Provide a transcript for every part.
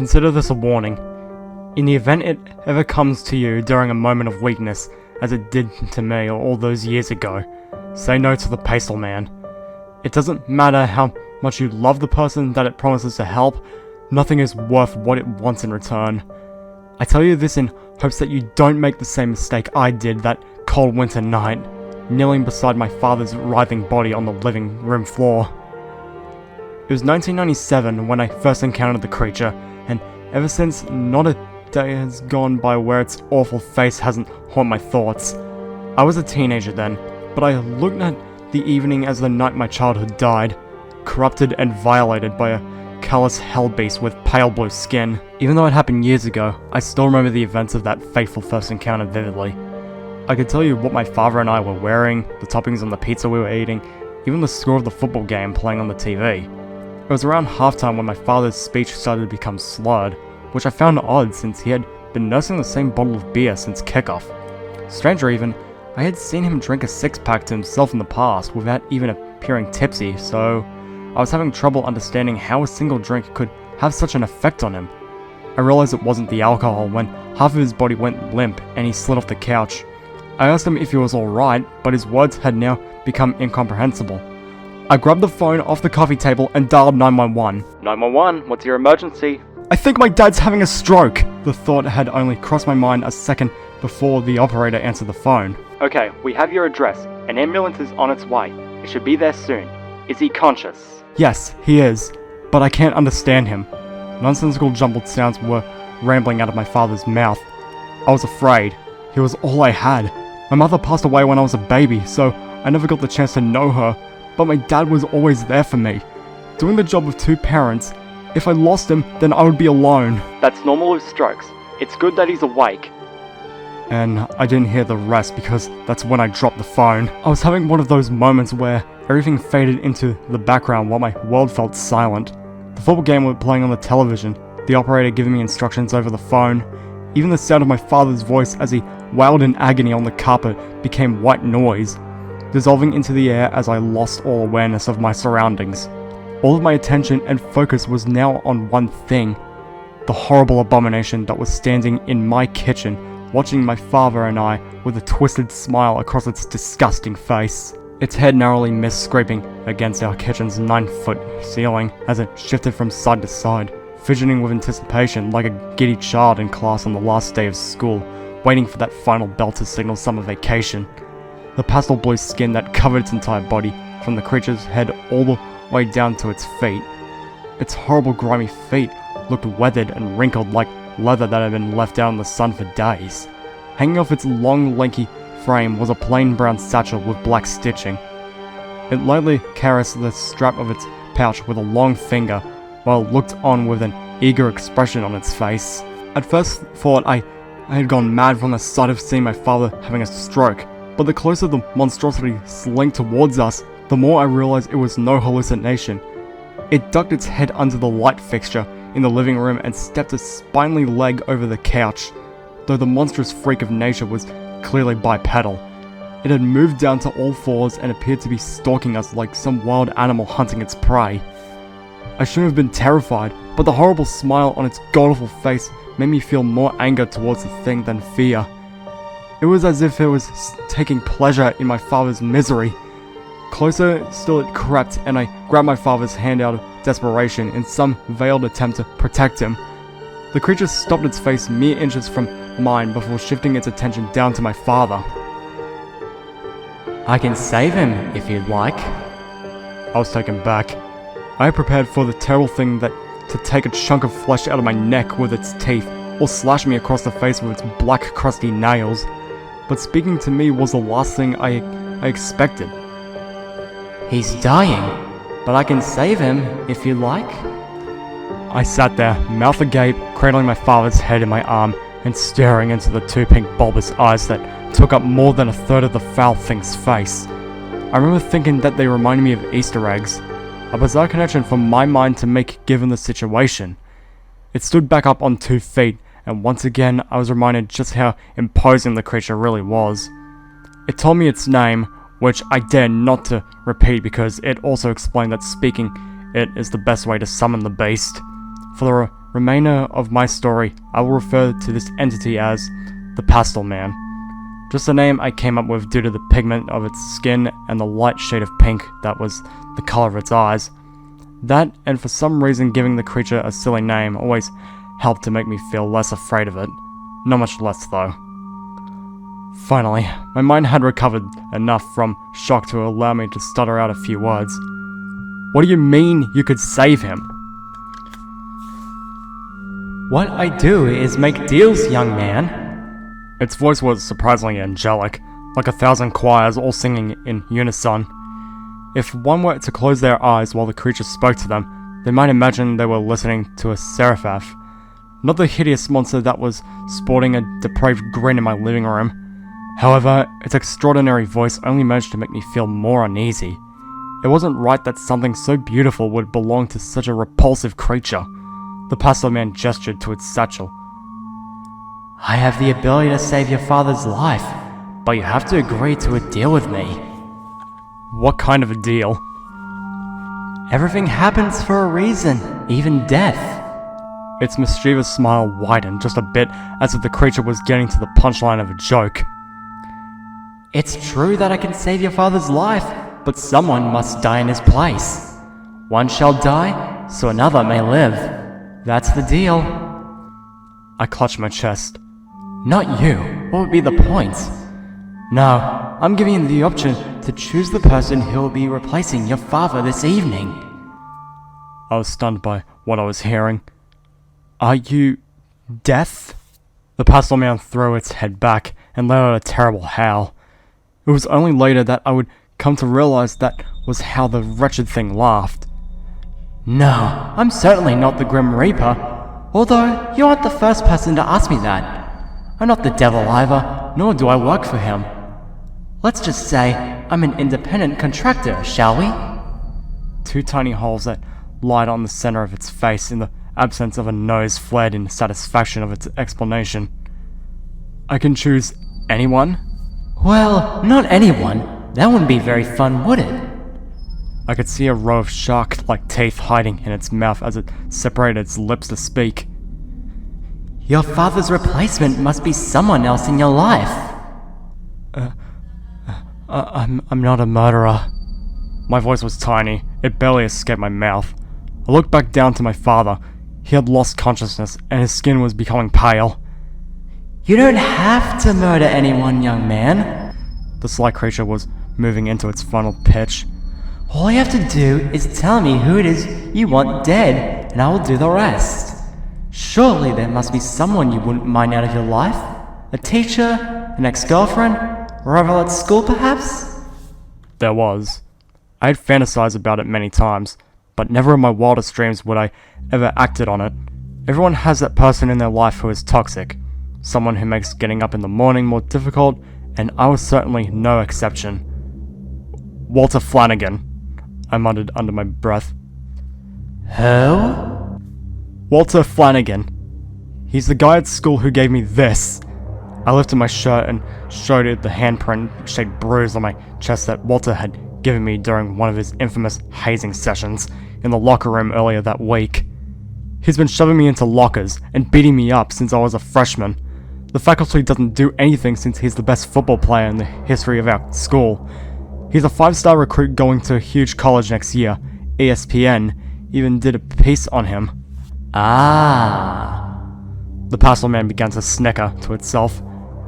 consider this a warning. In the event it ever comes to you during a moment of weakness, as it did to me all those years ago, say no to the Pastel Man. It doesn't matter how much you love the person that it promises to help, nothing is worth what it wants in return. I tell you this in hopes that you don't make the same mistake I did that cold winter night, kneeling beside my father's writhing body on the living room floor. It was 1997 when I first encountered the creature, and ever since, not a day has gone by where its awful face hasn't haunted my thoughts. I was a teenager then, but I looked at the evening as the night my childhood died, corrupted and violated by a callous hellbeast with pale blue skin. Even though it happened years ago, I still remember the events of that fateful first encounter vividly. I could tell you what my father and I were wearing, the toppings on the pizza we were eating, even the score of the football game playing on the TV. It was around halftime when my father's speech started to become slurred, which I found odd since he had been nursing the same bottle of beer since kickoff. Stranger even, I had seen him drink a six-pack to himself in the past without even appearing tipsy, so I was having trouble understanding how a single drink could have such an effect on him. I realized it wasn't the alcohol when half of his body went limp and he slid off the couch. I asked him if he was alright, but his words had now become incomprehensible. I grabbed the phone off the coffee table and dialed 911. 911, what's your emergency? I think my dad's having a stroke! The thought had only crossed my mind a second before the operator answered the phone. Okay, we have your address. An ambulance is on its way. It should be there soon. Is he conscious? Yes, he is, but I can't understand him. Nonsensical jumbled sounds were rambling out of my father's mouth. I was afraid. He was all I had. My mother passed away when I was a baby, so I never got the chance to know her, but my dad was always there for me. Doing the job of two parents, if I lost him, then I would be alone. That's normal with strokes. It's good that he's awake. And I didn't hear the rest because that's when I dropped the phone. I was having one of those moments where everything faded into the background while my world felt silent. The football game was playing on the television, the operator giving me instructions over the phone. Even the sound of my father's voice as he wailed in agony on the carpet became white noise, dissolving into the air as I lost all awareness of my surroundings. All of my attention and focus was now on one thing, the horrible abomination that was standing in my kitchen, watching my father and I with a twisted smile across its disgusting face. Its head narrowly missed scraping against our kitchen's 9-foot ceiling as it shifted from side to side, fidgeting with anticipation like a giddy child in class on the last day of school, waiting for that final bell to signal summer vacation. The pastel blue skin that covered its entire body, from the creature's head all the way down to its feet. Its horrible grimy feet looked weathered and wrinkled like leather that had been left out in the sun for days. Hanging off its long, lanky frame was a plain brown satchel with black stitching. It lightly caressed the strap of its pouch with a long finger, while it looked on with an eager expression on its face. At first thought I had gone mad from the sight of seeing my father having a stroke, but the closer the monstrosity slinked towards us, the more I realized it was no hallucination. It ducked its head under the light fixture in the living room and stepped a spindly leg over the couch, though the monstrous freak of nature was clearly bipedal. It had moved down to all fours and appeared to be stalking us like some wild animal hunting its prey. I shouldn't have been terrified, but the horrible smile on its god-awful face made me feel more anger towards the thing than fear. It was as if it was taking pleasure in my father's misery. Closer still it crept, and I grabbed my father's hand out of desperation in some veiled attempt to protect him. The creature stopped its face mere inches from mine before shifting its attention down to my father. I can save him, if you'd like. I was taken back. I had prepared for the terrible thing that to take a chunk of flesh out of my neck with its teeth, or slash me across the face with its black crusty nails. But speaking to me was the last thing I expected. He's dying, but I can save him, if you like. I sat there, mouth agape, cradling my father's head in my arm, and staring into the two pink bulbous eyes that took up more than a third of the foul thing's face. I remember thinking that they reminded me of Easter eggs, a bizarre connection for my mind to make given the situation. It stood back up on 2 feet, and once again I was reminded just how imposing the creature really was. It told me its name, which I dare not to repeat because it also explained that speaking it is the best way to summon the beast. For the remainder of my story, I will refer to this entity as the Pastel Man. Just a name I came up with due to the pigment of its skin and the light shade of pink that was the color of its eyes. That, and for some reason giving the creature a silly name, always helped to make me feel less afraid of it. Not much less, though. Finally, my mind had recovered enough from shock to allow me to stutter out a few words. What do you mean you could save him? What I do is make deals, young man. Its voice was surprisingly angelic, like 1,000 choirs all singing in unison. If one were to close their eyes while the creature spoke to them, they might imagine they were listening to a seraph, not the hideous monster that was sporting a depraved grin in my living room. However, its extraordinary voice only managed to make me feel more uneasy. It wasn't right that something so beautiful would belong to such a repulsive creature. The Pastel Man gestured to its satchel. I have the ability to save your father's life, but you have to agree to a deal with me. What kind of a deal? Everything happens for a reason, even death. Its mischievous smile widened just a bit as if the creature was getting to the punchline of a joke. It's true that I can save your father's life, but someone must die in his place. One shall die, so another may live. That's the deal. I clutched my chest. Not you. What would be the point? No, I'm giving you the option to choose the person who will be replacing your father this evening. I was stunned by what I was hearing. Are you... Death? The Pastel Man threw its head back and let out a terrible howl. It was only later that I would come to realize that was how the wretched thing laughed. No, I'm certainly not the Grim Reaper, although you aren't the first person to ask me that. I'm not the devil either, nor do I work for him. Let's just say I'm an independent contractor, shall we? Two tiny holes that lied on the center of its face in the absence of a nose flared in satisfaction of its explanation. I can choose anyone? Well, not anyone. That wouldn't be very fun, would it? I could see a row of shark-like teeth hiding in its mouth as it separated its lips to speak. Your father's replacement must be someone else in your life. I'm not a murderer. My voice was tiny. It barely escaped my mouth. I looked back down to my father. He had lost consciousness, and his skin was becoming pale. You don't have to murder anyone, young man. The sly creature was moving into its final pitch. All you have to do is tell me who it is you want dead, and I will do the rest. Surely there must be someone you wouldn't mind out of your life? A teacher? An ex-girlfriend? A rival at school, perhaps? There was. I had fantasized about it many times, but never in my wildest dreams would I ever acted on it. Everyone has that person in their life who is toxic. Someone who makes getting up in the morning more difficult, and I was certainly no exception. Walter Flanagan, I muttered under my breath. Who? Walter Flanagan. He's the guy at school who gave me this. I lifted my shirt and showed it the handprint-shaped bruise on my chest that Walter had given me during one of his infamous hazing sessions in the locker room earlier that week. He's been shoving me into lockers and beating me up since I was a freshman. The faculty doesn't do anything since he's the best football player in the history of our school. He's a 5-star recruit going to a huge college next year. ESPN even did a piece on him. Ah. The Pastel Man began to snicker to itself.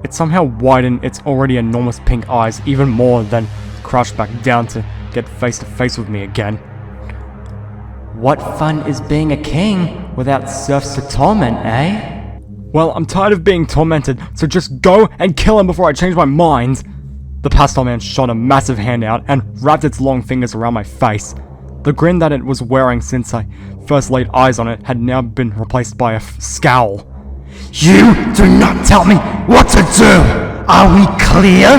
It somehow widened its already enormous pink eyes even more, then crouched back down to get face to face with me again. What fun is being a king without serfs to torment, eh? Well, I'm tired of being tormented, so just go and kill him before I change my mind. The Pastel Man shot a massive hand out and wrapped its long fingers around my face. The grin that it was wearing since I first laid eyes on it had now been replaced by a scowl. You do not tell me what to do! Are we clear?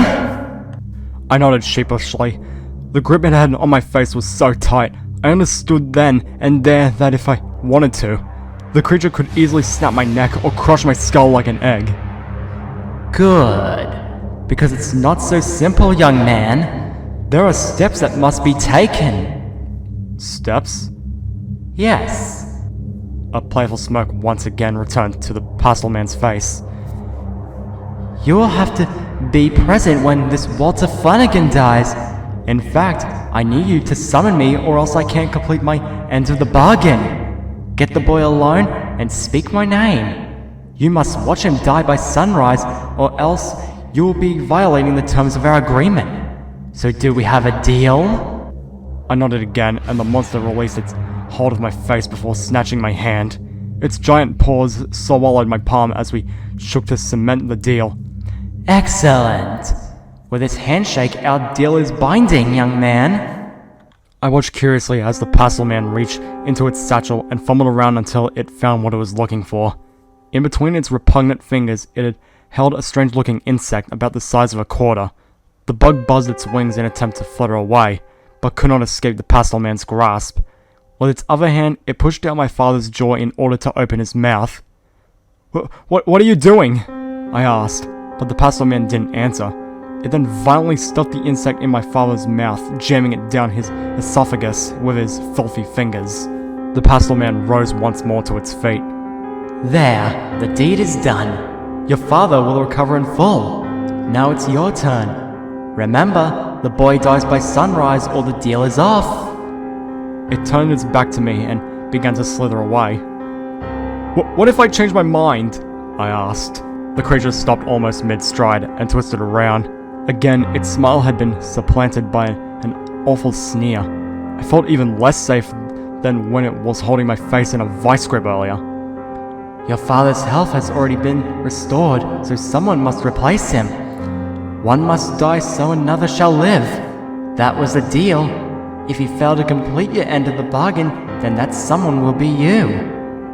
I nodded sheepishly. The grip it had on my face was so tight, I understood then and there that if I wanted to, the creature could easily snap my neck or crush my skull like an egg. Good. Because it's not so simple, young man. There are steps that must be taken. Steps? Yes. A playful smirk once again returned to the Pastel Man's face. You will have to be present when this Walter Flanagan dies. In fact, I need you to summon me or else I can't complete my end of the bargain. Get the boy alone and speak my name. You must watch him die by sunrise or else you will be violating the terms of our agreement. So do we have a deal? I nodded again, and the monster released its hold of my face before snatching my hand. Its giant paws swallowed my palm as we shook to cement the deal. Excellent! With this handshake, our deal is binding, young man. I watched curiously as the Pastel Man reached into its satchel and fumbled around until it found what it was looking for. In between its repugnant fingers, it had held a strange-looking insect about the size of a quarter. The bug buzzed its wings in an attempt to flutter away, but could not escape the Pastel Man's grasp. With its other hand, it pushed down my father's jaw in order to open his mouth. What are you doing? I asked, but the Pastel Man didn't answer. It then violently stuffed the insect in my father's mouth, jamming it down his esophagus with his filthy fingers. The Pastel Man rose once more to its feet. There, the deed is done. Your father will recover in full. Now it's your turn. Remember, the boy dies by sunrise or the deal is off. It turned its back to me and began to slither away. What if I change my mind? I asked. The creature stopped almost mid-stride and twisted around. Again, its smile had been supplanted by an awful sneer. I felt even less safe than when it was holding my face in a vice grip earlier. Your father's health has already been restored, so someone must replace him. One must die so another shall live. That was the deal. If you fail to complete your end of the bargain, then that someone will be you.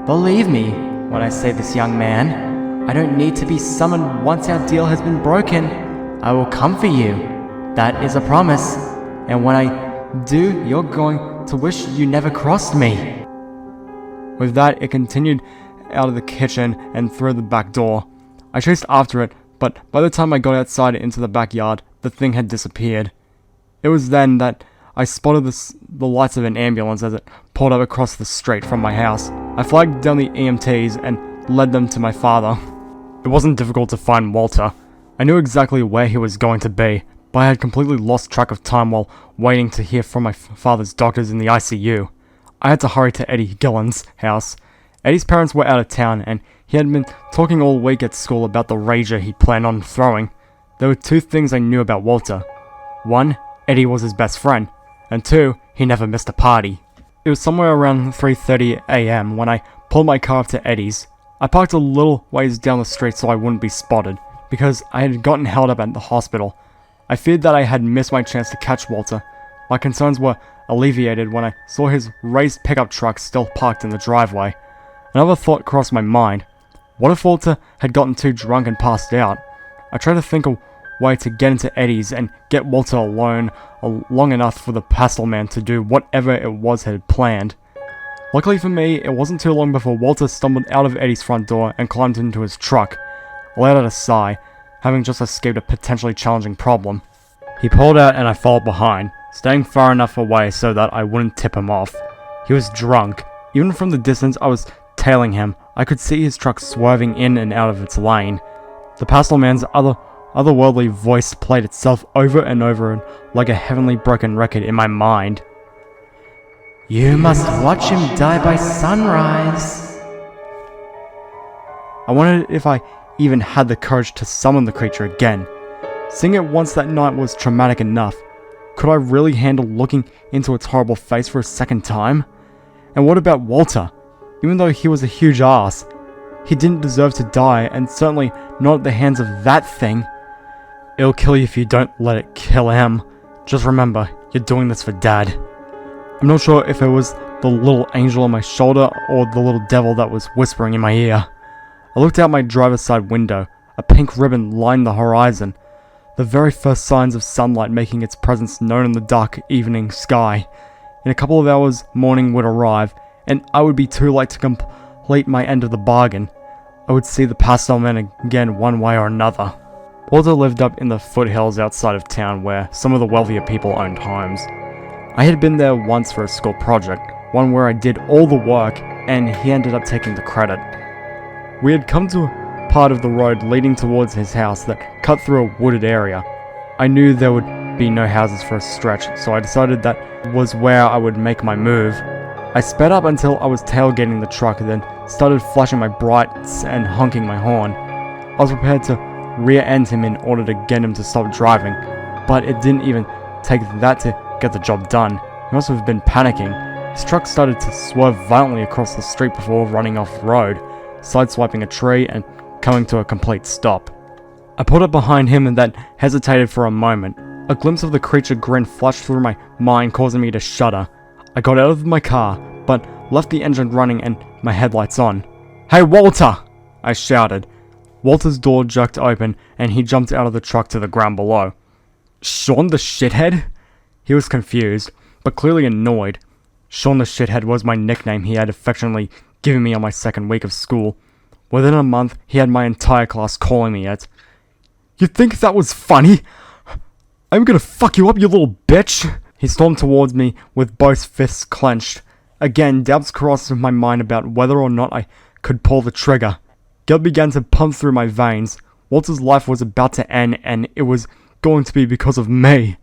Believe me when I say this, young man. I don't need to be summoned once our deal has been broken. I will come for you. That is a promise. And when I do, you're going to wish you never crossed me. With that, it continued out of the kitchen and through the back door. I chased after it, but by the time I got outside into the backyard, the thing had disappeared. It was then that I spotted the lights of an ambulance as it pulled up across the street from my house. I flagged down the EMTs and led them to my father. It wasn't difficult to find Walter. I knew exactly where he was going to be, but I had completely lost track of time while waiting to hear from my father's doctors in the ICU. I had to hurry to Eddie Gillen's house. Eddie's parents were out of town, and he had been talking all week at school about the rager he planned on throwing. There were two things I knew about Walter. One, Eddie was his best friend, and two, he never missed a party. It was somewhere around 3:30 a.m. when I pulled my car up to Eddie's. I parked a little ways down the street so I wouldn't be spotted, because I had gotten held up at the hospital. I feared that I had missed my chance to catch Walter. My concerns were alleviated when I saw his raised pickup truck still parked in the driveway. Another thought crossed my mind. What if Walter had gotten too drunk and passed out? I tried to think of a way to get into Eddie's and get Walter alone long enough for the Pastel Man to do whatever it was he had planned. Luckily for me, it wasn't too long before Walter stumbled out of Eddie's front door and climbed into his truck. I let out a sigh, having just escaped a potentially challenging problem. He pulled out and I followed behind, staying far enough away so that I wouldn't tip him off. He was drunk. Even from the distance I was tailing him, I could see his truck swerving in and out of its lane. The Pastel Man's otherworldly voice played itself over and over like a heavenly broken record in my mind. You must watch him die by sunrise. I wondered if I even had the courage to summon the creature again. Seeing it once that night was traumatic enough. Could I really handle looking into its horrible face for a second time? And what about Walter? Even though he was a huge ass, he didn't deserve to die, and certainly not at the hands of that thing. It'll kill you if you don't let it kill him. Just remember, you're doing this for Dad. I'm not sure if it was the little angel on my shoulder or the little devil that was whispering in my ear. I looked out my driver's side window. A pink ribbon lined the horizon, the very first signs of sunlight making its presence known in the dark evening sky. In a couple of hours, morning would arrive, and I would be too late to complete my end of the bargain. I would see the Pastel Man again one way or another. Walter lived up in the foothills outside of town where some of the wealthier people owned homes. I had been there once for a school project, one where I did all the work and he ended up taking the credit. We had come to a part of the road leading towards his house that cut through a wooded area. I knew there would be no houses for a stretch, so I decided that was where I would make my move. I sped up until I was tailgating the truck, then started flashing my brights and honking my horn. I was prepared to rear-end him in order to get him to stop driving, but it didn't even take that to get the job done. He must have been panicking. His truck started to swerve violently across the street before running off-road, sideswiping a tree and coming to a complete stop. I pulled up behind him and then hesitated for a moment. A glimpse of the creature grin flashed through my mind, causing me to shudder. I got out of my car, but left the engine running and my headlights on. "Hey, Walter!" I shouted. Walter's door jerked open and he jumped out of the truck to the ground below. "Sean the shithead?" He was confused, but clearly annoyed. Sean the shithead was my nickname he had affectionately given me on my second week of school. Within a month, he had my entire class calling me it. "You think that was funny? I'm gonna fuck you up, you little bitch!" He stormed towards me with both fists clenched. Again, doubts crossed my mind about whether or not I could pull the trigger. Guilt began to pump through my veins. Walter's life was about to end, and it was going to be because of me.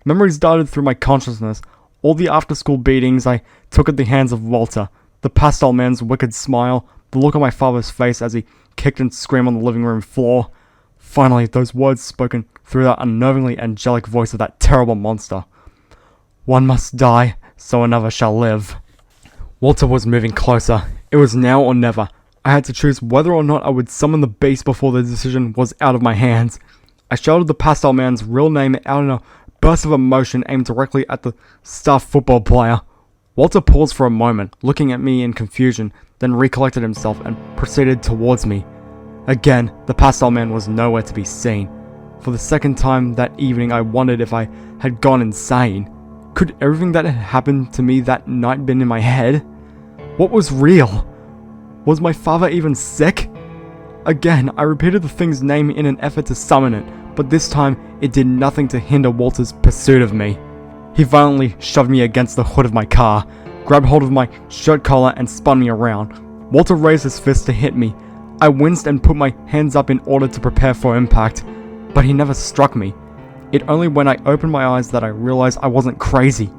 Memories darted through my consciousness. All the after-school beatings I took at the hands of Walter, the Pastel Man's wicked smile, the look on my father's face as he kicked and screamed on the living room floor. Finally, those words spoken through that unnervingly angelic voice of that terrible monster. "One must die, so another shall live." Walter was moving closer. It was now or never. I had to choose whether or not I would summon the beast before the decision was out of my hands. I shouted the Pastel Man's real name out in a burst of emotion aimed directly at the star football player. Walter paused for a moment, looking at me in confusion, then recollected himself and proceeded towards me. Again, the Pastel Man was nowhere to be seen. For the second time that evening, I wondered if I had gone insane. Could everything that had happened to me that night been in my head? What was real? Was my father even sick? Again, I repeated the thing's name in an effort to summon it, but this time it did nothing to hinder Walter's pursuit of me. He violently shoved me against the hood of my car, grabbed hold of my shirt collar and spun me around. Walter raised his fist to hit me. I winced and put my hands up in order to prepare for impact, but he never struck me. It only when I opened my eyes that I realized I wasn't crazy.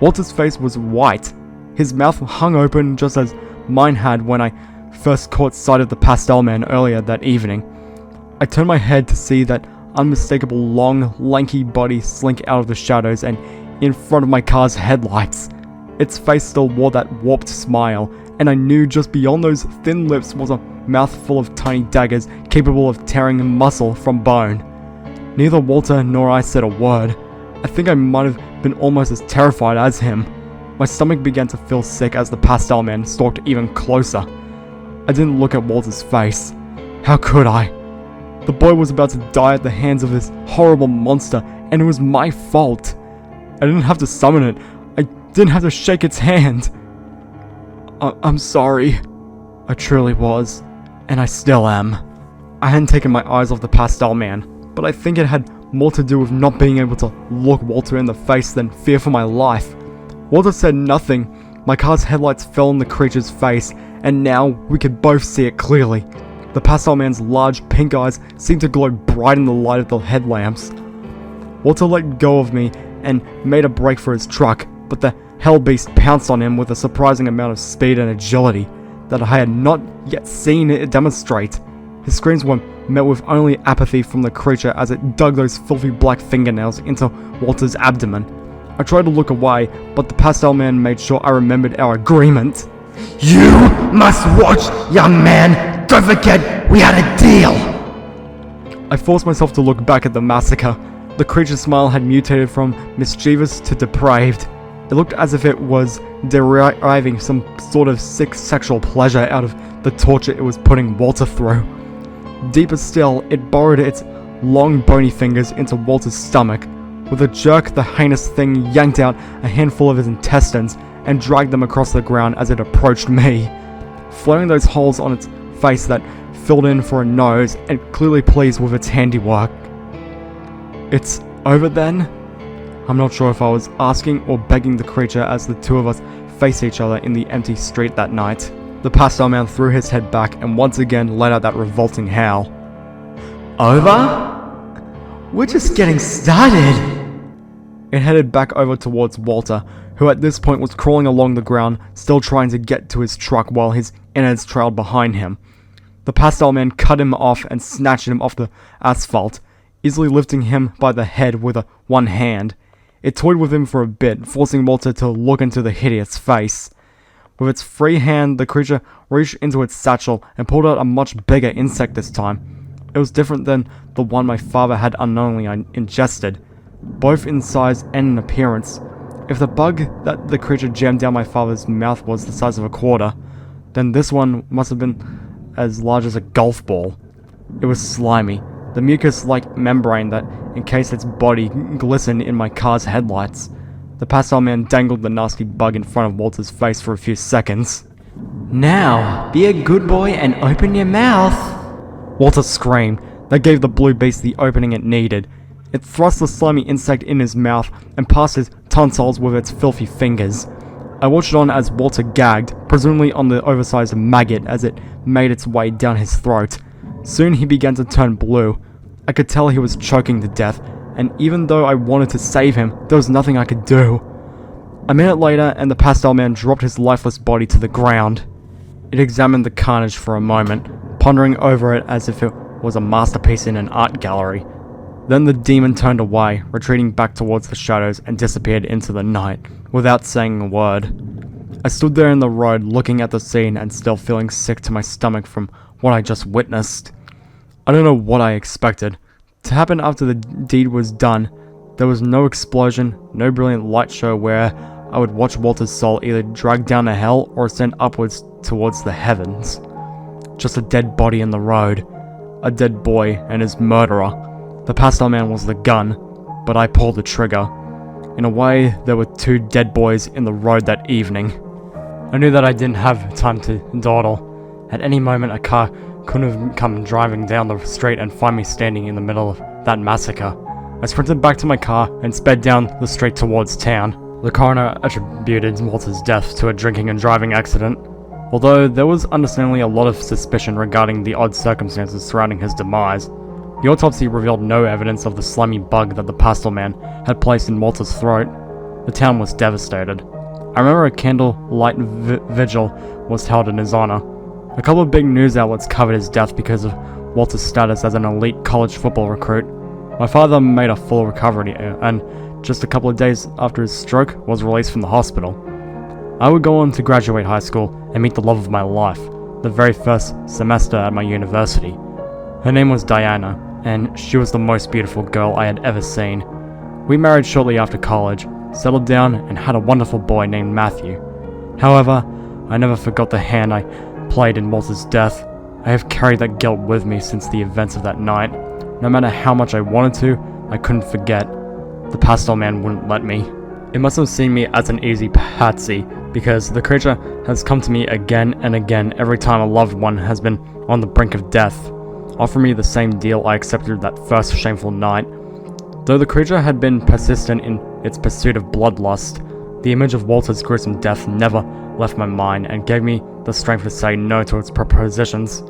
Walter's face was white. His mouth hung open just as mine had when I first caught sight of the Pastel Man earlier that evening. I turned my head to see that unmistakable long, lanky body slink out of the shadows and in front of my car's headlights. Its face still wore that warped smile, and I knew just beyond those thin lips was a mouth full of tiny daggers capable of tearing muscle from bone. Neither Walter nor I said a word. I think I might have been almost as terrified as him. My stomach began to feel sick as the Pastel Man stalked even closer. I didn't look at Walter's face. How could I? The boy was about to die at the hands of this horrible monster, and it was my fault. I didn't have to summon it. I didn't have to shake its hand. I'm sorry. I truly was, and I still am. I hadn't taken my eyes off the Pastel Man, but I think it had more to do with not being able to look Walter in the face than fear for my life. Walter said nothing. My car's headlights fell on the creature's face, and now we could both see it clearly. The Pastel Man's large pink eyes seemed to glow bright in the light of the headlamps. Walter let go of me and made a break for his truck, but the hell beast pounced on him with a surprising amount of speed and agility that I had not yet seen it demonstrate. His screams were met with only apathy from the creature as it dug those filthy black fingernails into Walter's abdomen. I tried to look away, but the Pastel Man made sure I remembered our agreement. "You must watch, young man! Don't forget, we had a deal!" I forced myself to look back at the massacre. The creature's smile had mutated from mischievous to depraved. It looked as if it was deriving some sort of sick sexual pleasure out of the torture it was putting Walter through. Deeper still, it burrowed its long bony fingers into Walter's stomach. With a jerk, the heinous thing yanked out a handful of his intestines and dragged them across the ground as it approached me, flaring those holes on its face that filled in for a nose, and clearly pleased with its handiwork. "It's over then?" I'm not sure if I was asking or begging the creature as the two of us face each other in the empty street that night. The Pastel Man threw his head back and once again let out that revolting howl. Over? We're just getting started. It headed back over towards Walter, who at this point was crawling along the ground, still trying to get to his truck while his innards trailed behind him. The Pastel Man cut him off and snatched him off the asphalt, easily lifting him by the head with one hand. It toyed with him for a bit, forcing Walter to look into the hideous face. With its free hand, the creature reached into its satchel and pulled out a much bigger insect this time. It was different than the one my father had unknowingly ingested, both in size and in appearance. If the bug that the creature jammed down my father's mouth was the size of a quarter, then this one must have been as large as a golf ball. It was slimy, the mucus-like membrane that encased its body glistened in my car's headlights. The Pastel Man dangled the nasty bug in front of Walter's face for a few seconds. Now, be a good boy and open your mouth. Walter screamed. That gave the blue beast the opening it needed. It thrust the slimy insect in his mouth and passed his tonsils with its filthy fingers. I watched on as Walter gagged, presumably on the oversized maggot as it made its way down his throat. Soon he began to turn blue. I could tell he was choking to death, and even though I wanted to save him, there was nothing I could do. A minute later, and the Pastel Man dropped his lifeless body to the ground. It examined the carnage for a moment, pondering over it as if it was a masterpiece in an art gallery. Then the demon turned away, retreating back towards the shadows and disappeared into the night, without saying a word. I stood there in the road looking at the scene and still feeling sick to my stomach from what I just witnessed. I don't know what I expected to happen after the deed was done. There was no explosion, no brilliant light show where I would watch Walter's soul either drag down to hell or ascend upwards towards the heavens. Just a dead body in the road. A dead boy and his murderer. The Pastel Man was the gun, but I pulled the trigger. In a way, there were two dead boys in the road that evening. I knew that I didn't have time to dawdle. At any moment, a car could have come driving down the street and find me standing in the middle of that massacre. I sprinted back to my car and sped down the street towards town. The coroner attributed Walter's death to a drinking and driving accident, although there was understandably a lot of suspicion regarding the odd circumstances surrounding his demise. The autopsy revealed no evidence of the slimy bug that the Pastel Man had placed in Walter's throat. The town was devastated. I remember a candlelight vigil was held in his honor. A couple of big news outlets covered his death because of Walter's status as an elite college football recruit. My father made a full recovery and just a couple of days after his stroke was released from the hospital. I would go on to graduate high school and meet the love of my life, the very first semester at my university. Her name was Diana, and she was the most beautiful girl I had ever seen. We married shortly after college, settled down, and had a wonderful boy named Matthew. However, I never forgot the hand I played in Walter's death. I have carried that guilt with me since the events of that night. No matter how much I wanted to, I couldn't forget. The Pastel Man wouldn't let me. It must have seen me as an easy patsy, because the creature has come to me again and again every time a loved one has been on the brink of death, offering me the same deal I accepted that first shameful night. Though the creature had been persistent in its pursuit of bloodlust, the image of Walter's gruesome death never left my mind and gave me the strength to say no to its propositions.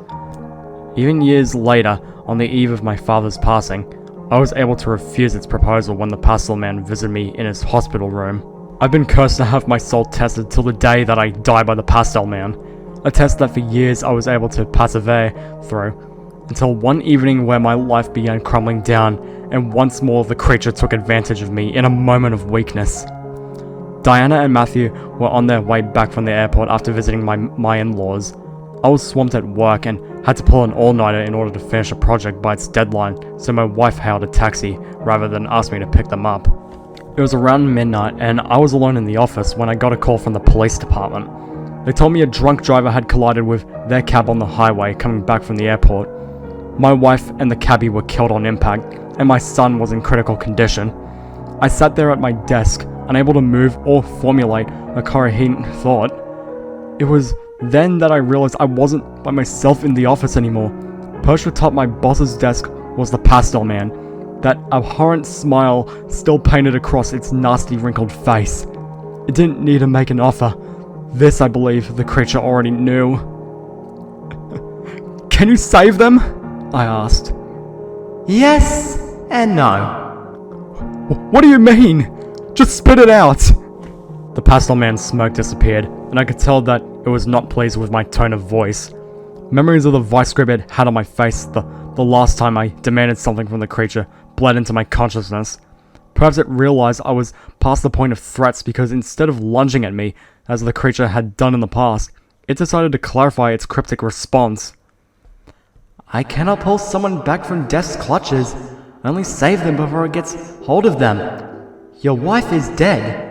Even years later, on the eve of my father's passing, I was able to refuse its proposal when the Pastel Man visited me in his hospital room. I've been cursed to have my soul tested till the day that I die by the Pastel Man, a test that for years I was able to persevere through, until one evening where my life began crumbling down, and once more the creature took advantage of me in a moment of weakness. Diana and Matthew were on their way back from the airport after visiting my in-laws. I was swamped at work and had to pull an all-nighter in order to finish a project by its deadline, so my wife hailed a taxi rather than ask me to pick them up. It was around midnight and I was alone in the office when I got a call from the police department. They told me a drunk driver had collided with their cab on the highway coming back from the airport. My wife and the cabbie were killed on impact, and my son was in critical condition. I sat there at my desk, unable to move or formulate a coherent thought. It was then that I realized I wasn't by myself in the office anymore. Perched atop my boss's desk was the Pastel Man, that abhorrent smile still painted across its nasty wrinkled face. It didn't need to make an offer. This, I believe, the creature already knew. Can you save them? I asked. Yes and no. What do you mean? Just spit it out! The Pastel Man's smoke disappeared, and I could tell that it was not pleased with my tone of voice. Memories of the vice grip it had on my face the last time I demanded something from the creature bled into my consciousness. Perhaps it realized I was past the point of threats because instead of lunging at me, as the creature had done in the past, it decided to clarify its cryptic response. I cannot pull someone back from death's clutches, only save them before it gets hold of them. Your wife is dead.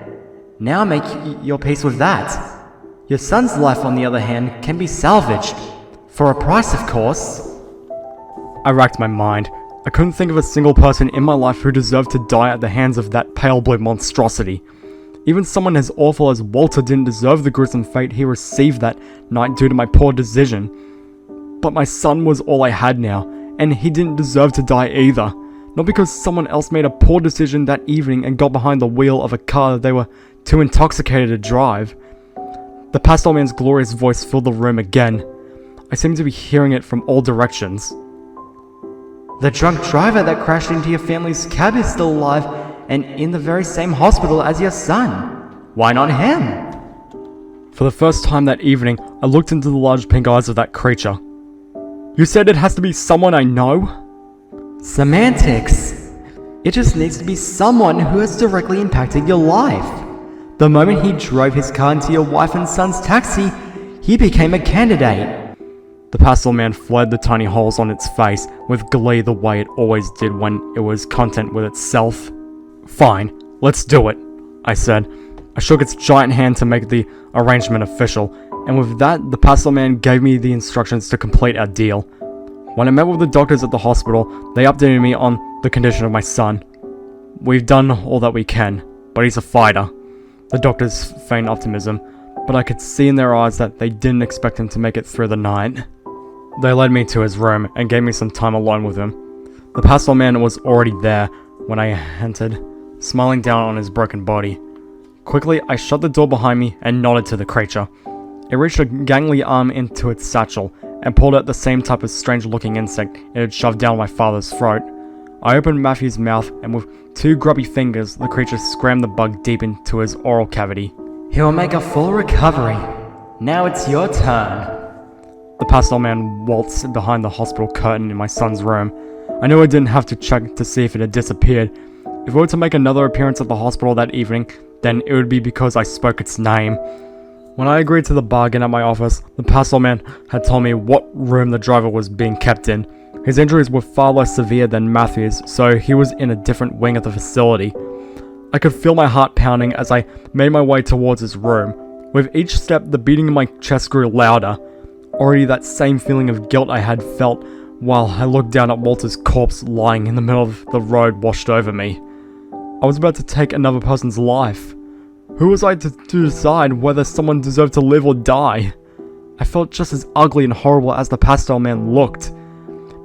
Now make your peace with that. Your son's life, on the other hand, can be salvaged. For a price, of course. I racked my mind. I couldn't think of a single person in my life who deserved to die at the hands of that pale blue monstrosity. Even someone as awful as Walter didn't deserve the gruesome fate he received that night due to my poor decision. But my son was all I had now, and he didn't deserve to die either. Not because someone else made a poor decision that evening and got behind the wheel of a car that they were too intoxicated to drive. The Pastel Man's glorious voice filled the room again. I seemed to be hearing it from all directions. The drunk driver that crashed into your family's cab is still alive and in the very same hospital as your son. Why not him? For the first time that evening, I looked into the large pink eyes of that creature. You said it has to be someone I know? Semantics. It just needs to be someone who has directly impacted your life. The moment he drove his car into your wife and son's taxi, he became a candidate. The Pastel Man fled the tiny holes on its face with glee the way it always did when it was content with itself. Fine, let's do it, I said. I shook its giant hand to make the arrangement official, and with that, the Pastel Man gave me the instructions to complete our deal. When I met with the doctors at the hospital, they updated me on the condition of my son. We've done all that we can, but he's a fighter. The doctors feigned optimism, but I could see in their eyes that they didn't expect him to make it through the night. They led me to his room and gave me some time alone with him. The Pastel Man was already there when I entered, smiling down on his broken body. Quickly, I shut the door behind me and nodded to the creature. It reached a gangly arm into its satchel and pulled out the same type of strange-looking insect it had shoved down my father's throat. I opened Matthew's mouth, and with two grubby fingers, the creature scrammed the bug deep into his oral cavity. He will make a full recovery. Now it's your turn. The Pastel Man waltzed behind the hospital curtain in my son's room. I knew I didn't have to check to see if it had disappeared. If it were to make another appearance at the hospital that evening, then it would be because I spoke its name. When I agreed to the bargain at my office, the Pastel Man had told me what room the driver was being kept in. His injuries were far less severe than Matthew's, so he was in a different wing of the facility. I could feel my heart pounding as I made my way towards his room. With each step, the beating in my chest grew louder. Already that same feeling of guilt I had felt while I looked down at Walter's corpse lying in the middle of the road washed over me. I was about to take another person's life. Who was I to decide whether someone deserved to live or die? I felt just as ugly and horrible as the Pastel Man looked.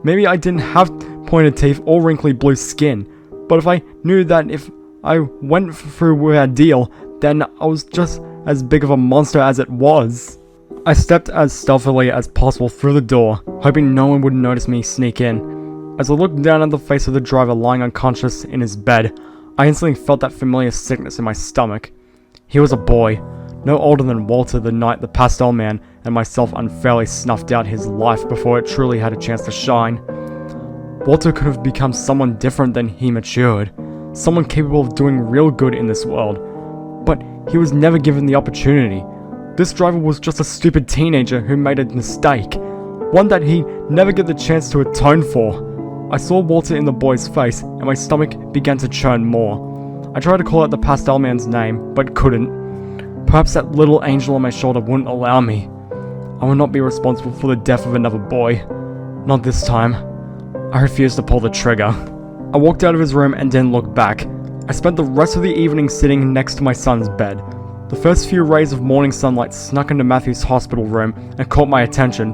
Maybe I didn't have pointed teeth or wrinkly blue skin, but if I knew that if I went through our deal, then I was just as big of a monster as it was. I stepped as stealthily as possible through the door, hoping no one would notice me sneak in. As I looked down at the face of the driver lying unconscious in his bed, I instantly felt that familiar sickness in my stomach. He was a boy, no older than Walter the night the Pastel Man and myself unfairly snuffed out his life before it truly had a chance to shine. Walter could have become someone different than he matured, someone capable of doing real good in this world, but he was never given the opportunity. This driver was just a stupid teenager who made a mistake, one that he never get the chance to atone for. I saw Walter in the boy's face, and my stomach began to churn more. I tried to call out the Pastel Man's name, but couldn't. Perhaps that little angel on my shoulder wouldn't allow me. I will not be responsible for the death of another boy. Not this time. I refused to pull the trigger. I walked out of his room and didn't look back. I spent the rest of the evening sitting next to my son's bed. The first few rays of morning sunlight snuck into Matthew's hospital room and caught my attention.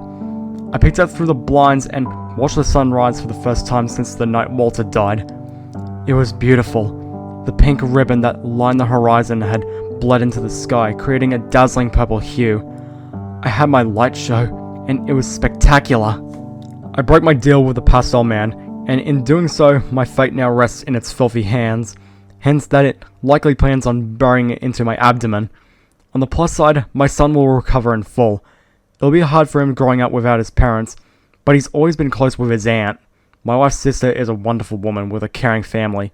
I peeked out through the blinds and watched the sun rise for the first time since the night Walter died. It was beautiful. The pink ribbon that lined the horizon had bled into the sky, creating a dazzling purple hue. I had my light show, and it was spectacular. I broke my deal with the Pastel Man, and in doing so, my fate now rests in its filthy hands, hence that it likely plans on burying it into my abdomen. On the plus side, my son will recover in full. It'll be hard for him growing up without his parents, but he's always been close with his aunt. My wife's sister is a wonderful woman with a caring family.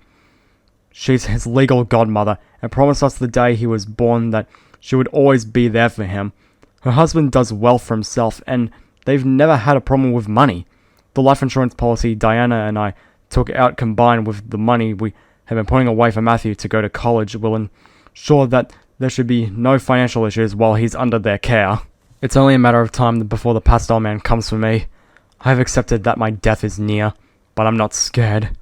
She's his legal godmother and promised us the day he was born that she would always be there for him. Her husband does well for himself, and they've never had a problem with money. The life insurance policy Diana and I took out, combined with the money we have been putting away for Matthew to go to college, will ensure that there should be no financial issues while he's under their care. It's only a matter of time before the Pastel Man comes for me. I have accepted that my death is near, but I'm not scared.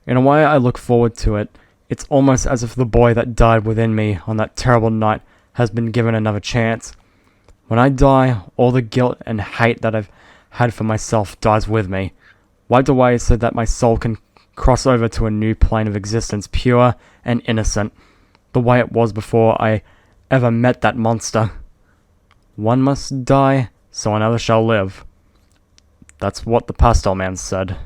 In a way, I look forward to it. It's almost as if the boy that died within me on that terrible night has been given another chance. When I die, all the guilt and hate that I've had for myself dies with me, wiped away so that my soul can cross over to a new plane of existence, pure and innocent, the way it was before I ever met that monster. One must die, so another shall live. That's what the Pastel Man said.